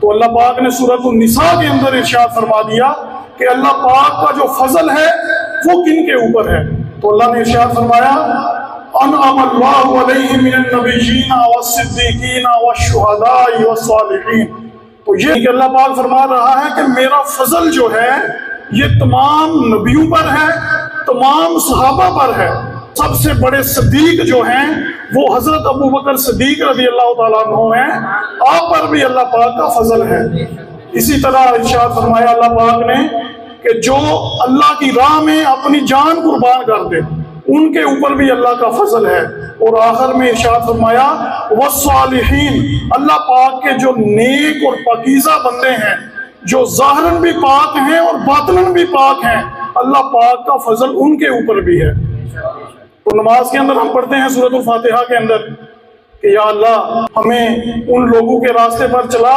تو اللہ پاک نے سورۃ النساء کے اندر ارشاد فرما دیا کہ اللہ پاک کا جو فضل ہے وہ کن کے اوپر ہے. تو اللہ نے ارشاد فرمایا انعم اللہ علیہم من النبیین والصدیقین والشہداء والصالحین. تو یہ کہ اللہ پاک فرما رہا ہے کہ میرا فضل جو ہے یہ تمام نبیوں پر ہے، تمام صحابہ پر ہے. سب سے بڑے صدیق جو ہیں وہ حضرت ابو بکر صدیق رضی اللہ تعالیٰ عنہ ہیں، آپ پر بھی اللہ پاک کا فضل ہے. اسی طرح ارشاد فرمایا اللہ پاک نے کہ جو اللہ کی راہ میں اپنی جان قربان کر دے ان کے اوپر بھی اللہ کا فضل ہے. اور آخر میں ارشاد فرمایا والصالحین، اللہ پاک کے جو نیک اور پاکیزہ بندے ہیں، جو ظاہراً بھی پاک ہیں اور باطناً بھی پاک ہیں، اللہ پاک کا فضل ان کے اوپر بھی ہے. تو نماز کے اندر ہم پڑھتے ہیں سورۃ الفاتحہ کے اندر کہ یا اللہ ہمیں ان لوگوں کے راستے پر چلا